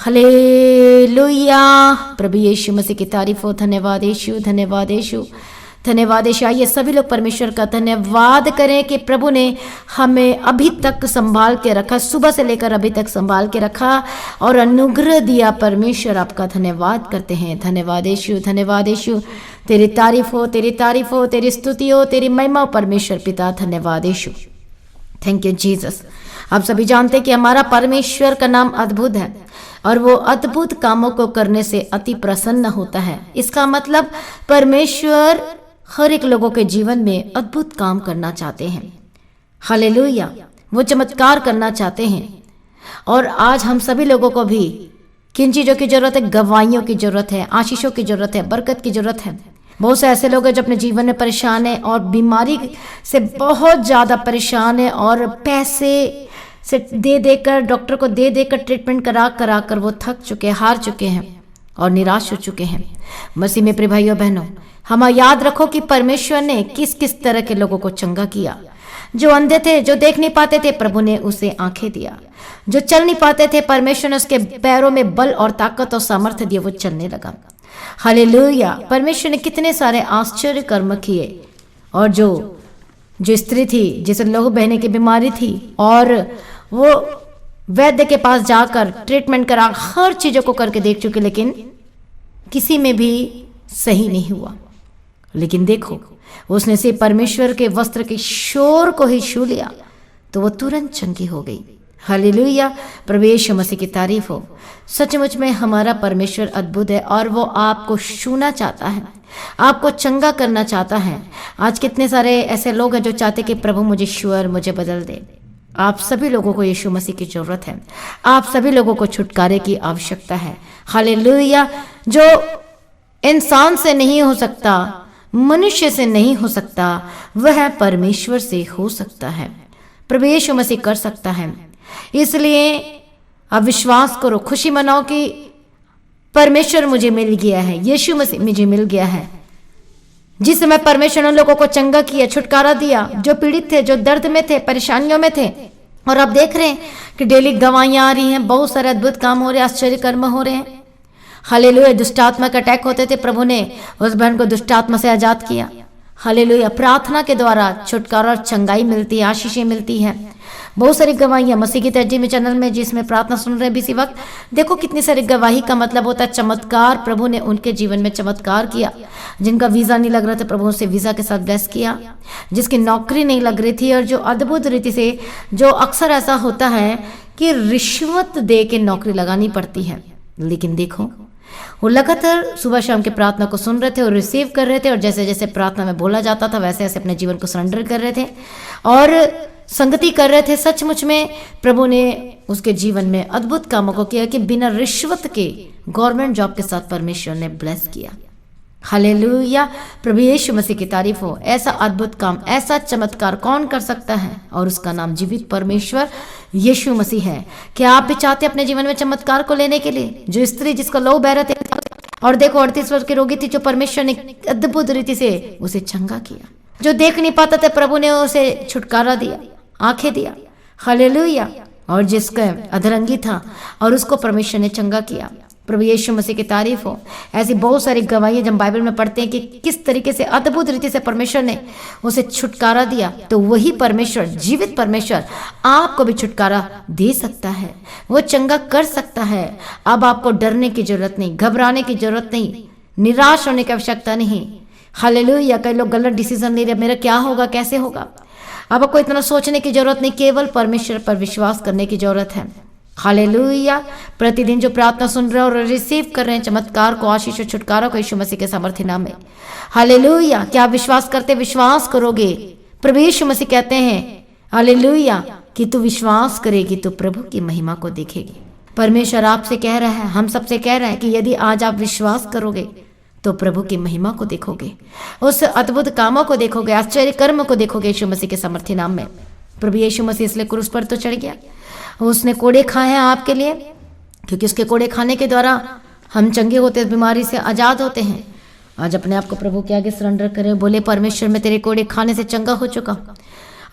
Hallelujah. प्रभु यीशु मसीह की तारीफ हो। धन्यवाद यीशु, धन्यवाद यीशु, धन्यवाद यीशु। आइए सभी लोग परमेश्वर का धन्यवाद करें कि प्रभु ने हमें अभी तक संभाल के रखा, सुबह से लेकर अभी तक संभाल के रखा और अनुग्रह दिया। परमेश्वर आपका धन्यवाद करते हैं। धन्यवाद यीशु, धन्यवाद यीशु। तेरी तारीफ हो, तेरी तारीफ हो, तेरी स्तुति हो, तेरी महिमा हो परमेश्वर पिता। धन्यवाद यीशु। Thank you Jesus. आप सभी जानते हैं कि हमारा परमेश्वर का नाम अद्भुत है और वो अद्भुत कामों को करने से अति प्रसन्न होता है। इसका मतलब परमेश्वर हर एक लोगों के जीवन में अद्भुत काम करना चाहते हैं। हालेलुया। वो चमत्कार करना चाहते हैं। और आज हम सभी लोगों को भी किन चीज़ों की जरूरत है? गवाहियों की जरूरत है, आशीषों की जरूरत है, बरकत की जरूरत है। बहुत से ऐसे लोग हैं जो अपने जीवन में परेशान हैं और बीमारी से बहुत ज़्यादा परेशान है और पैसे से दे देकर, डॉक्टर को दे देकर, ट्रीटमेंट करा करा कर वो थक चुके हैं, हार चुके हैं और निराश हो चुके हैं। मसीह में प्रिय भाइयों बहनों, हम याद रखो कि परमेश्वर ने किस किस तरह के लोगों को चंगा किया। जो अंधे थे, जो देख नहीं पाते थे, प्रभु ने उसे आंखें दिया। जो चल नहीं पाते थे, परमेश्वर ने उसके पैरों में बल और ताकत और सामर्थ्य दिए, वो चलने लगा। हालेलुया। परमेश्वर ने कितने सारे आश्चर्य कर्म किए। और जो स्त्री थी जिसे लहू बहने की बीमारी थी और वो वैद्य के पास जाकर ट्रीटमेंट करा, हर चीजों को करके देख चुके, लेकिन किसी में भी सही नहीं हुआ। लेकिन देखो, उसने सिर्फ परमेश्वर के वस्त्र के शोर को ही छू लिया तो वो तुरंत चंगी हो गई। हालेलुया। प्रभु यीशु मसीह की तारीफ हो। सचमुच में हमारा परमेश्वर अद्भुत है और वो आपको छूना चाहता है, आपको चंगा करना चाहता है। आज कितने सारे ऐसे लोग हैं जो चाहते कि प्रभु मुझे छू और मुझे बदल दे। आप सभी लोगों को यीशु मसीह की जरूरत है। आप सभी लोगों को छुटकारे की आवश्यकता है। हालेलुया। जो इंसान से नहीं हो सकता, मनुष्य से नहीं हो सकता, वह परमेश्वर से हो सकता है। प्रभु यीशु मसीह कर सकता है। इसलिए अब विश्वास करो, खुशी मनाओ कि परमेश्वर मुझे मिल गया है, यीशु मसीह मुझे मिल गया है। जिस समय परमेश्वर ने लोगों को चंगा किया, छुटकारा दिया, जो पीड़ित थे, जो दर्द में थे, परेशानियों में थे, और आप देख रहे हैं कि डेली गवाहियां आ रही हैं, बहुत सारे अद्भुत काम हो रहे हैं, आश्चर्य कर्म हो रहे हैं। हालेलुया। दुष्टात्मा का अटैक होते थे, प्रभु ने उस बहन को दुष्टात्मा से आजाद किया। हालेलुया। प्रार्थना के द्वारा छुटकारा और चंगाई मिलती है, आशीषें मिलती हैं। बहुत सारी गवाहियां मसीह की तरजीह चैनल में जिसमें प्रार्थना सुन रहे हैं इसी वक्त, देखो कितनी सारी गवाही का मतलब होता है चमत्कार। प्रभु ने उनके जीवन में चमत्कार किया। जिनका वीज़ा नहीं लग रहा था, प्रभु उसे वीज़ा के साथ ब्लेस किया। जिसकी नौकरी नहीं लग रही थी और जो अद्भुत रीति से, जो अक्सर ऐसा होता है कि रिश्वत दे के नौकरी लगानी पड़ती है, लेकिन देखो वो लगातार सुबह शाम की प्रार्थना को सुन रहे थे और रिसीव कर रहे थे, और जैसे जैसे प्रार्थना में बोला जाता था वैसे वैसे अपने जीवन को सरेंडर कर रहे थे और संगति कर रहे थे। सचमुच में प्रभु ने उसके जीवन में अद्भुत कामों को किया कि बिना रिश्वत के गवर्नमेंट जॉब के साथ परमेश्वर ने ब्लेस किया। हालेलुया। प्रभु यीशु मसीह की तारीफ हो। ऐसा अद्भुत काम, ऐसा चमत्कार कौन कर सकता है? और उसका नाम जीवित परमेश्वर यीशु मसीह है। क्या आप भी चाहते अपने जीवन में चमत्कार को लेने के लिए? जो स्त्री जिसका लहू बह रहे थे और देखो 38 वर्ष की रोगी थी, जो परमेश्वर ने अद्भुत रीति से उसे चंगा किया। जो देख नहीं पाता था, प्रभु ने उसे छुटकारा दिया, आंखें दिया। हालेलुया। और जिसका अधरंगी था और उसको परमेश्वर ने चंगा किया। प्रभु यीशु मसीह की तारीफ हो। ऐसी बहुत सारी गवाहियां जब बाइबल में पढ़ते हैं कि किस तरीके से अद्भुत रीति से परमेश्वर ने उसे छुटकारा दिया, तो वही परमेश्वर, जीवित परमेश्वर आपको भी छुटकारा दे सकता है, वो चंगा कर सकता है। अब आपको डरने की जरूरत नहीं, घबराने की जरूरत नहीं, निराश होने की आवश्यकता नहीं। हालेलुया। कई लोग गलत डिसीजन ले रहे, मेरा क्या होगा, कैसे होगा। अब आपको इतना सोचने की जरूरत नहीं, केवल परमेश्वर पर विश्वास करने की जरूरत है। हालेलुया। प्रतिदिन जो प्रार्थना सुन रहे हैं और रिसीव कर रहे हैं चमत्कार को, आशीष और छुटकारा को यीशु मसीह के सामर्थ्य नाम में। हालेलुया। क्या आप विश्वास करते? विश्वास करोगे। प्रभु यीशु मसीह कहते हैं हालेलुया कि तू विश्वास करेगी तो प्रभु की महिमा को देखेगी। परमेश्वर आपसे कह रहा है, हम सबसे कह रहा है कि यदि आज आप विश्वास करोगे तो प्रभु की महिमा को देखोगे, उस अद्भुत कामों को देखोगे, आश्चर्य कर्म को देखोगे यीशु मसीह के सामर्थ्य नाम में। प्रभु यीशु मसीह इसलिए क्रूस पर तो चढ़ गया, उसने कोड़े खाए हैं आपके लिए, क्योंकि उसके कोड़े खाने के द्वारा हम चंगे होते, बीमारी से आज़ाद होते हैं। आज अपने आप को प्रभु के आगे सरेंडर करें, बोले परमेश्वर मैं तेरे कोड़े खाने से चंगा हो चुका।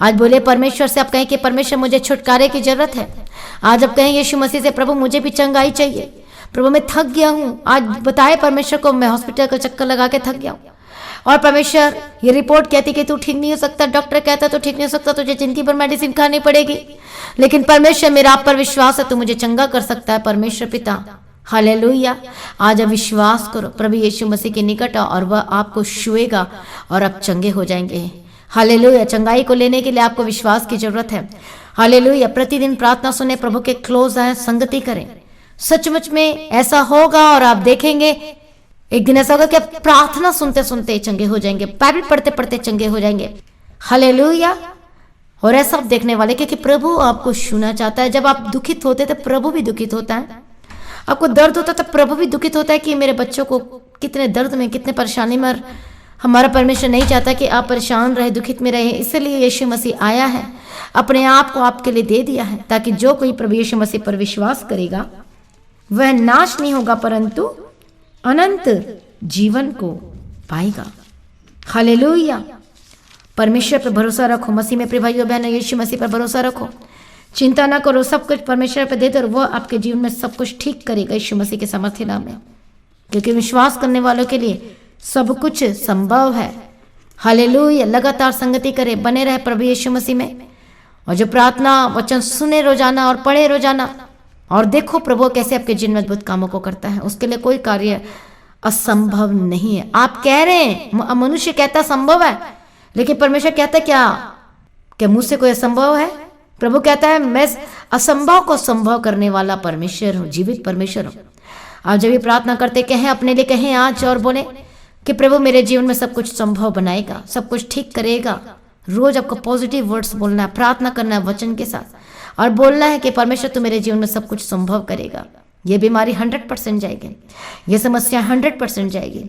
आज बोले परमेश्वर से, आप कहें कि परमेश्वर मुझे छुटकारे की जरूरत है, आज आप कहें यीशु मसीह से, प्रभु मुझे भी चंगाई चाहिए, प्रभु मैं थक गया हूँ। आज बताए परमेश्वर को, मैं हॉस्पिटल का चक्कर लगा के थक गया हूँ और परमेश्वर ये रिपोर्ट कहती कि तू ठीक नहीं हो सकता, डॉक्टर कहता तो ठीक नहीं हो सकता, तुझे जिंदगी भर मेडिसिन खानी पड़ेगी, लेकिन परमेश्वर मेरा आप पर विश्वास है, तू मुझे चंगा कर सकता है परमेश्वर पिता। हालेलुया। आज आप विश्वास करो, प्रभु यीशु मसीह के निकट आओ और वह आपको छुएगा और आप चंगे हो जाएंगे। हालेलुया। चंगाई को लेने के लिए आपको विश्वास की जरूरत है। हालेलुया। प्रतिदिन प्रार्थना सुने, प्रभु के क्लोज आए, संगति करें। सचमुच में ऐसा होगा और आप देखेंगे एक दिन ऐसा होगा कि आप प्रार्थना सुनते सुनते चंगे हो जाएंगे, बाइबल पढ़ते पढ़ते चंगे हो जाएंगे। हालेलुया। और ऐसा आप देखने वाले, क्योंकि प्रभु आपको छूना चाहता है। जब आप दुखित होते तो प्रभु भी दुखित होता है, आपको दर्द होता है तो प्रभु भी दुखित होता है कि मेरे बच्चों को कितने दर्द में, कितने परेशानी में। हमारा परमेश्वर नहीं चाहता कि आप परेशान रहे, दुखित में रहे। इसलिए यीशु मसीह आया है, अपने आप को आपके लिए दे दिया है, ताकि जो कोई प्रभु यीशु मसीह पर विश्वास करेगा वह नाश नहीं होगा परंतु अनंत जीवन को पाएगा। हालेलुया। परमेश्वर पर भरोसा रखो, मसीह में प्रिय भाइयों बहनों, यीशु मसीह पर भरोसा रखो। चिंता ना करो, सब कुछ परमेश्वर पर दे दो और वो आपके जीवन में सब कुछ ठीक करेगा यीशु मसीह के सामर्थ्य नाम में, क्योंकि विश्वास करने वालों के लिए सब कुछ संभव है। हालेलुया। लगातार संगति करे, बने रहे प्रभु यीशु मसीह में, और जो प्रार्थना वचन सुने रोजाना और पढ़े रोजाना, और देखो प्रभु कैसे आपके जीवन में अद्भुत कामों को करता है। उसके लिए कोई कार्य असंभव नहीं है। आप कह रहे हैं, मनुष्य कहता संभव है, लेकिन परमेश्वर कहता क्या मुझसे कोई असंभव है? प्रभु कहता है मैं असंभव को संभव करने वाला परमेश्वर हूँ, जीवित परमेश्वर हूँ। आप जब भी प्रार्थना करते कहें, अपने लिए कहें आज और बोले कि प्रभु मेरे जीवन में सब कुछ संभव बनाएगा, सब कुछ ठीक करेगा। रोज आपको पॉजिटिव वर्ड्स बोलना है, प्रार्थना करना है वचन के साथ, और बोलना है कि परमेश्वर तू मेरे जीवन में सब कुछ संभव करेगा। ये बीमारी 100% जाएगी, ये समस्या 100% जाएगी।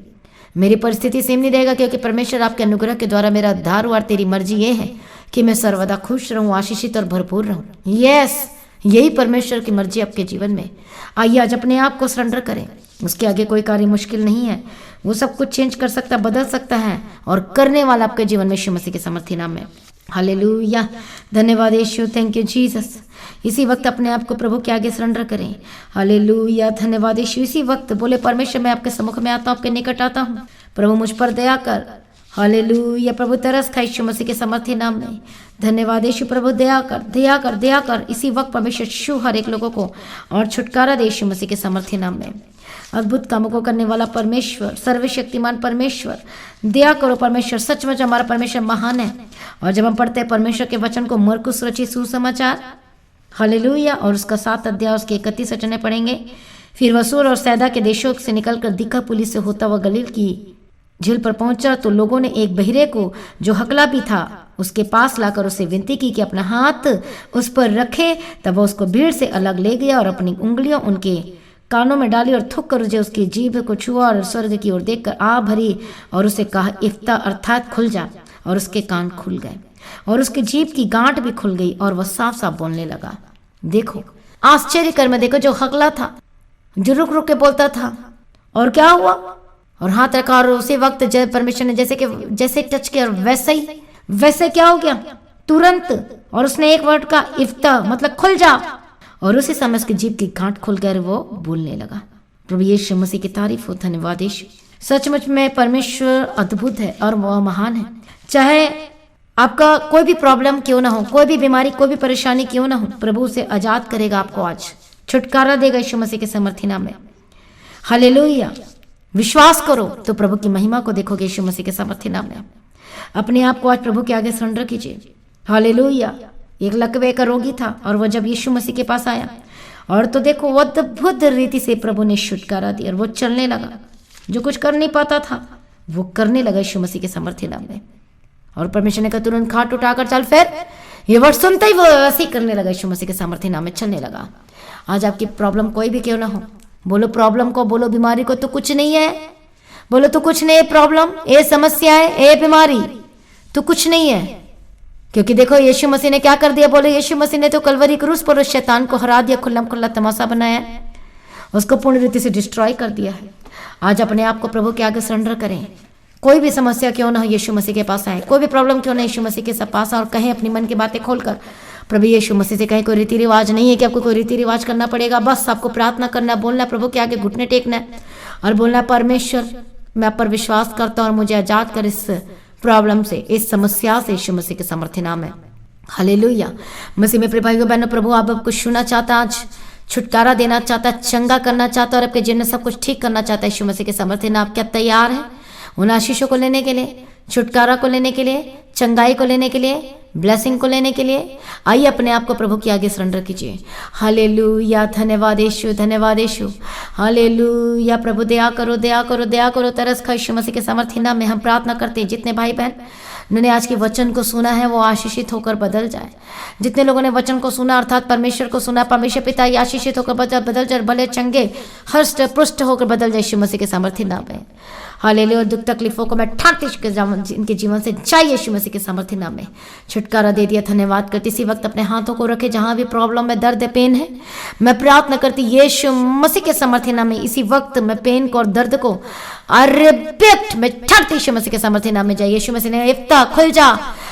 मेरी परिस्थिति सेम नहीं रहेगा, क्योंकि परमेश्वर आपके अनुग्रह के द्वारा मेरा उद्धार हुआ। तेरी मर्जी ये है कि मैं सर्वदा खुश रहूं, आशीषित और भरपूर रहूं। यस, यही परमेश्वर की मर्जी आपके जीवन में। आइए आज अपने आप को सरेंडर करें, उसके आगे कोई कार्य मुश्किल नहीं है। वो सब कुछ चेंज कर सकता, बदल सकता है, और करने वाला आपके जीवन में यीशु मसीह के सामर्थ्य नाम में। हालेलुया। धन्यवाद यीशु, थैंक यू जीसस। इसी वक्त अपने आप को प्रभु के आगे सरेंडर करें। हालेलुया। धन्यवाद यीशु। इसी वक्त बोले परमेश्वर मैं आपके सम्मुख में आता हूँ, आपके निकट आता हूँ, प्रभु मुझ पर दया कर। हालेलुया। प्रभु तरस खा यीशु मसीह के सामर्थ्य नाम में। धन्यवाद यीशु। प्रभु दया कर, दया कर, दया कर। इसी वक्त परमेश्वर छू हर एक लोगों को और छुटकारा दे यीशु मसीह के सामर्थ्य नाम में। अद्भुत कामों को करने वाला परमेश्वर, सर्वशक्तिमान परमेश्वर, दया करो परमेश्वर। सचमुच हमारा परमेश्वर महान है। और जब हम पढ़ते हैं परमेश्वर के वचन को, मरकुस रचित सुसमाचार, हालेलुया, और उसका 7 अध्याय उसके 31 वचन पढ़ेंगे। फिर वह सूर और सैदा के देशों से निकलकर दिकापुली से होता हुआ गलील की झील पर पहुंचा, तो लोगों ने एक बहिरे को जो हकला भी था उसके पास लाकर उसे विनती की कि अपना हाथ उस पर रखे। तब वह उसको भीड़ से अलग ले गया और अपनी उंगलियों उनके कानों में डाली और थूक कर उसे उसकी जीभ को छुआ और स्वर्ग की ओर देखकर आ भरी और उसे कहा इफ्ता अर्थात खुल जा। और उसके कान खुल गए और उसकी जीभ की गांठ भी खुल गई और वह साफ साफ बोलने लगा। देखो आश्चर्य कर में, देखो जो हकला था, जो रुक रुक के बोलता था, और क्या हुआ, और हाथ रखा और उसी वक्त परमेश्वर ने जैसे टच किया और वैसे क्या हो गया तुरंत, और उसने एक वर्ड का इफ्ता मतलब खुल जा, और उसी समय उसकी जीभ की गांठ खुल गई, वो बोलने लगा। प्रभु यीशु मसीह की तारीफ हो। धन्यवाद यीशु। सचमुच में परमेश्वर अद्भुत है और वह महान है। चाहे आपका कोई भी प्रॉब्लम क्यों ना हो, कोई भी बीमारी, कोई भी परेशानी क्यों ना हो, प्रभु से आजाद करेगा, आपको आज छुटकारा देगा यीशु मसीह के सामर्थ्य नाम में। हालेलुया। विश्वास करो तो प्रभु की महिमा को देखोगे यीशु मसीह के सामर्थ्य नाम में। अपने आप को आज प्रभु के आगे सरेंडर कीजिए। हालेलुया। एक लकवे का रोगी था और वह जब यीशु मसीह के पास आया, और तो देखो वो अद्भुत रीति से प्रभु ने छुटकारा दिया और वो चलने लगा। जो कुछ कर नहीं पाता था वो करने लगा यीशु मसीह के सामर्थ्य नाम में। और परमेश्वर ने कहा तुरंत खाट उठाकर चल। फिर ये वर्ड सुनते ही वो ऐसे ही करने लगा, यीशु मसीह के सामर्थ्य नाम में चलने लगा। आज आपकी प्रॉब्लम कोई भी क्यों ना हो, बोलो प्रॉब्लम को, बोलो बीमारी को, तो कुछ नहीं है, बोलो तो कुछ नहीं है प्रॉब्लम, ये समस्या है, ये बीमारी तो कुछ नहीं है। क्योंकि देखो यीशु मसीह ने क्या कर दिया, बोले यीशु मसीह ने तो कलवरी क्रूस पर उस शैतान को हरा दिया, खुल्लम खुल्ला तमाशा बनाया, उसको पूर्ण रीति से डिस्ट्रॉय कर दिया है। आज अपने आप को प्रभु के आगे सरेंडर करें। कोई भी समस्या क्यों ना हो, यीशु मसीह के पास आए। कोई भी प्रॉब्लम क्यों ना, यीशु मसीह के पास और कहें अपनी मन की बातें खोलकर, प्रभु यीशु मसीह से कहीं कोई रीति रिवाज नहीं है कि आपको कोई रीति रिवाज करना पड़ेगा, बस आपको प्रार्थना करना, बोलना, प्रभु के आगे घुटने टेकना है और बोलना, परमेश्वर मैं आप पर विश्वास करता हूँ और मुझे आजाद कर इस प्रॉब्लम से, इस समस्या से, यीशु मसीह के सामर्थ्य नाम है। हालेलुया। मसीह में प्रिय भाइयों बहनों, प्रभु आप आपको छूना चाहता, आज छुटकारा देना चाहता, चंगा करना चाहता और आपके जीवन में सब कुछ ठीक करना चाहता है। यीशु मसीह के सामर्थ्य नाम। आप क्या तैयार हैं उन आशीषों को लेने के लिए, छुटकारा को लेने के लिए, चंगाई को लेने के लिए, ब्लेसिंग को लेने के लिए? आइए अपने आप को प्रभु के आगे सरेंडर कीजिए। हालेलुया। धन्यवाद यीशु, धन्यवाद यीशु। हालेलुया। प्रभु दया करो, दया करो, दया करो, तरस खा। यीशु मसीह के सामर्थ्य नाम में हम प्रार्थना करते हैं, जितने भाई बहन उन्होंने आज के वचन को सुना है वो आशीषित होकर बदल जाए। जितने लोगों ने वचन को सुना अर्थात परमेश्वर को सुना, परमेश्वर पिता ये आशीषित होकर बदल जाए, भले चंगे हर्ष पुष्ट होकर बदल जाए यीशु मसीह के सामर्थ्य नाम में। हालेलुया। और दुख तकलीफों को मैं ठाकती इनके जीवन से चाहिए यीशु मसीह के सामर्थ्य नाम में। छुटकारा दे दिया, धन्यवाद करती। इसी वक्त अपने हाथों को रखे जहां भी प्रॉब्लम है, दर्द है, पेन है, मैं प्रार्थना करती यीशु मसीह के सामर्थ्य नाम में। इसी वक्त मैं पेन को और दर्द को अरबियत में ठाकती यीशु मसीह के सामर्थ्य नाम में जाए। यीशु मसीह ने इफ्ता खुल जा,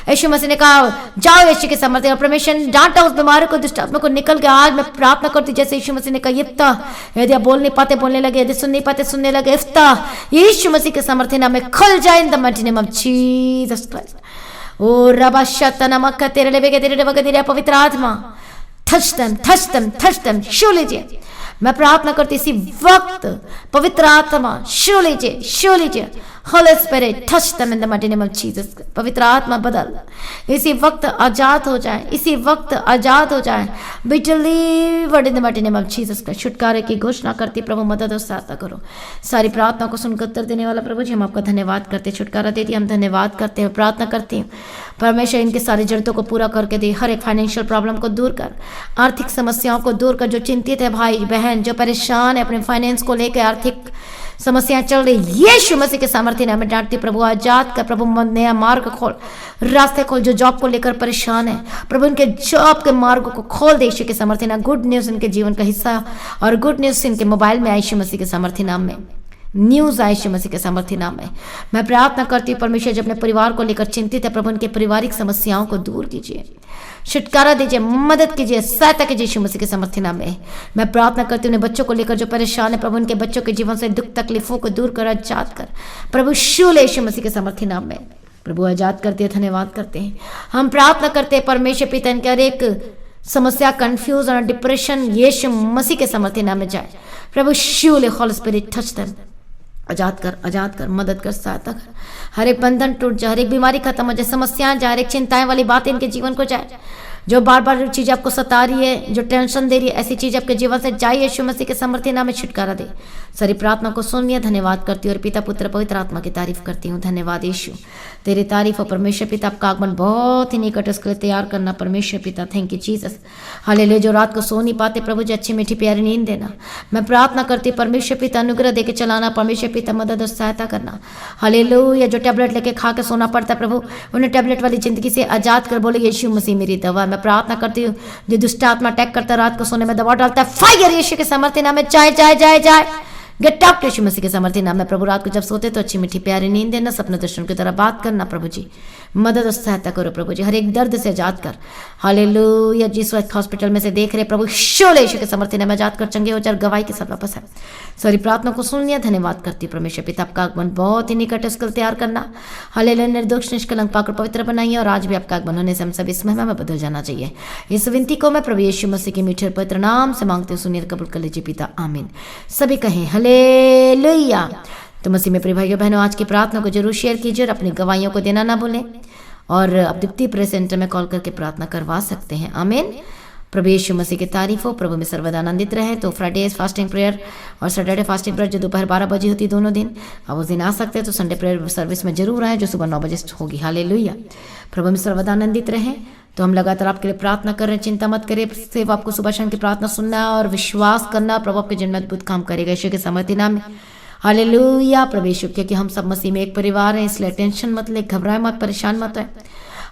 यीशु मसीह ने कहा जाओ यीशु के सामर्थ्य। परमेश्वर डांटा उस बीमारी को, दुष्ट आत्मा को, निकल गया। आज मैं प्रार्थना करती जैसे यीशु मसीह ने कहा इफ्ता। यदि आप बोल नहीं पाते बोलने लगे, यदि सुन नहीं पाते सुनने लगे, इफ्ता यीशु मसीह के सामर्थ्य नाम में खुल जाए in the mighty name of Jesus Christ. ओ रबा शतना मक्का तेरे लेवे के तेरे वगे तेरे पवित्र आत्मा touch them छू लीजिए। मैं प्रार्थना करती इसी वक्त पवित्र आत्मा छू लीजिए। Holy Spirit touch them in the mighty name of Jesus। पवित्र आत्मा बदल, इसी वक्त आजाद हो जाए, इसी वक्त आजाद हो जाए। Be delivered in the mighty name of Jesus का छुटकारे की घोषणा करती प्रभु, मदद और सहायता करो। सारी प्रार्थना को सुनकर उत्तर देने वाला प्रभु जी हम आपका धन्यवाद करते, छुटकारा दे दिया हम धन्यवाद करते हैं। प्रार्थना करती हूँ परमेश्वर इनकी सारी जरूरतों को पूरा करके दे, हर एक फाइनेंशियल प्रॉब्लम को दूर कर, आर्थिक समस्याओं को दूर कर। जो चिंतित है भाई बहन, जो परेशान है अपने फाइनेंस को लेकर, आर्थिक समस्याएं चल रही, यीशु मसीह के सामर्थ्य नाम में डांटती प्रभु, आजाद कर प्रभु, नया मार्ग खोल, रास्ते खोल। जो जॉब को लेकर परेशान है प्रभु, इनके जॉब के मार्ग को खोल दे यीशु के सामर्थ्य नाम। गुड न्यूज इनके जीवन का हिस्सा और गुड न्यूज इनके मोबाइल में यीशु मसीह के सामर्थ्य नाम में, न्यूज आए यीशु मसीह के सामर्थ्य नाम में। मैं प्रार्थना करती हूँ परमेश्वर जो अपने परिवार को लेकर चिंतित है प्रभु, उनके पारिवारिक समस्याओं को दूर कीजिए, छुटकारा दीजिए, मदद कीजिए, सहायता कीजिए यीशु मसीह के सामर्थ्य नाम में। मैं प्रार्थना करती हूँ उन्हें बच्चों को लेकर जो परेशान है प्रभु, उनके बच्चों के जीवन से दुख तकलीफों को दूर कर, आजाद कर प्रभु, शूल यीशु मसीह के सामर्थ्य नाम में प्रभु आजाद करते हैं। धन्यवाद करते हैं, हम प्रार्थना करते हैं परमेश्वर पिता इनके हर एक समस्या, कंफ्यूजन और डिप्रेशन यीशु मसीह के सामर्थ्य नाम में जाए प्रभु, शूल होली स्पिरिट टच देम, आजाद कर, मदद कर, सहायता कर। हर एक बंधन टूट जाए, हर एक बीमारी खत्म हो जाए, समस्याएं जाए, हर एक चिंताएं वाली बातें इनके जीवन को जाए। जो बार बार चीज़ें आपको सता रही है, जो टेंशन दे रही है, ऐसी चीज़ आपके जीवन से जाइए यीशु मसीह के सामर्थ्य नाम में छुटकारा दे। सारी प्रार्थना को सुन लिया, धन्यवाद करती हूँ और पिता पुत्र पवित्र आत्मा की तारीफ करती हूँ। धन्यवाद यीशु, तेरी तारीफ और परमेश्वर पिता आपका आगमन बहुत ही निकट उसके लिए तैयार करना परमेश्वर पिता। Thank you Jesus. हालेलुया। जो रात को सो नहीं पाते प्रभु जी अच्छी मीठी प्यारी नींद देना। मैं प्रार्थना करती हूँ परमेश्वर पिता अनुग्रह देके चलाना, परमेश्वर पिता मदद और सहायता करना। हालेलुया। जो टैबलेट लेके खा के सोना पड़ता है प्रभु, उन्हें टैबलेट वाली जिंदगी से आजाद कर, बोले यीशु मसीह मेरी दवा। मैं प्रार्थना करती हूँ जो दुष्ट आत्मा अटैक करता है, रात को सोने में दवा डालता है, फायर यीशु के सामर्थ्य नाम में जाए गेट आउट यीशु मसीह के सामर्थ्य नाम में प्रभु। रात को जब सोते तो अच्छी मीठी प्यारी नींद देना, सपने दर्शन की तरह बात करना प्रभु जी, मदद और सहायता करो प्रभु जी, हर एक दर्द से आजाद कर। हालेलुया। जिस वक्त हॉस्पिटल में से देख रहे प्रभु, शोले यीशु के सामर्थ्य नाम में आजाद कर, चंगे हो जाए, गवाही के साथ वापस है। सारी प्रार्थना को सुन लिया, धन्यवाद करती परमेश्वर पिता आपका आगमन बहुत ही निकट है, उसको तैयार करना। हालेलुया। निर्दोष निष्कलंक पाकर पवित्र बनाइए और आज भी आपका आगमन होने से हम सब इस महिमा में बदल जाना चाहिए। इस विनती को मैं प्रभु यीशु मसीह के मीठे पवित्र नाम से मांगते हूँ, सुनिए कबूल कर लीजिए पिता, आमीन। सभी कहें हालेलुया। तो मसीह में प्रिय भाइयों बहनों, आज की प्रार्थना को जरूर शेयर कीजिए और अपनी गवाहियों को देना ना भूलें। और आप दीप्ति प्रेयर सेंटर में कॉल करके प्रार्थना करवा सकते हैं। आमीन। प्रभु यीशु मसीह की तारीफ हो, प्रभु में सर्वदा आनंदित रहे। तो फ्राइडे फास्टिंग प्रेयर और सैटरडे फास्टिंग प्रेयर जो दोपहर 12 बजे होती दोनों दिन, अब उस दिन आ सकते हैं। तो संडे प्रेयर सर्विस में जरूर आए जो सुबह 9 बजे होगी। हालेलुया। प्रभु में सर्वदा आनंदित रहे। तो हम लगातार आपके लिए प्रार्थना कर रहे हैं, चिंता मत करिए। सिर्फ आपको सुबह शाम की प्रार्थना सुनना है और विश्वास करना, प्रभु आपके जन्म में अद्भुत काम करेगा यीशु के सामर्थ्य नाम में। हालेलुया। प्रभु यीशु, क्योंकि हम सब मसीह में एक परिवार हैं, इसलिए टेंशन मत ले, घबराए मत, परेशान मत है।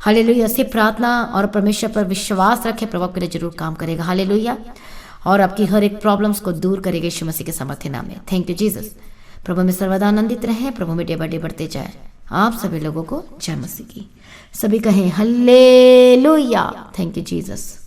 हालेलुया। सिर्फ प्रार्थना और परमेश्वर पर विश्वास रखें, प्रभु आपके लिए जरूर काम करेगा। हालेलुया। और आपकी हर एक प्रॉब्लम्स को दूर करेगा यीशु मसीह के सामर्थ्य नाम में। Thank you Jesus. प्रभु में सर्वदा आनंदित रहें, प्रभु में डे बाय डे बढ़ते जाए। आप सभी लोगों को जय मसीह की। सभी कहें हल्लेलुया। Thank you Jesus.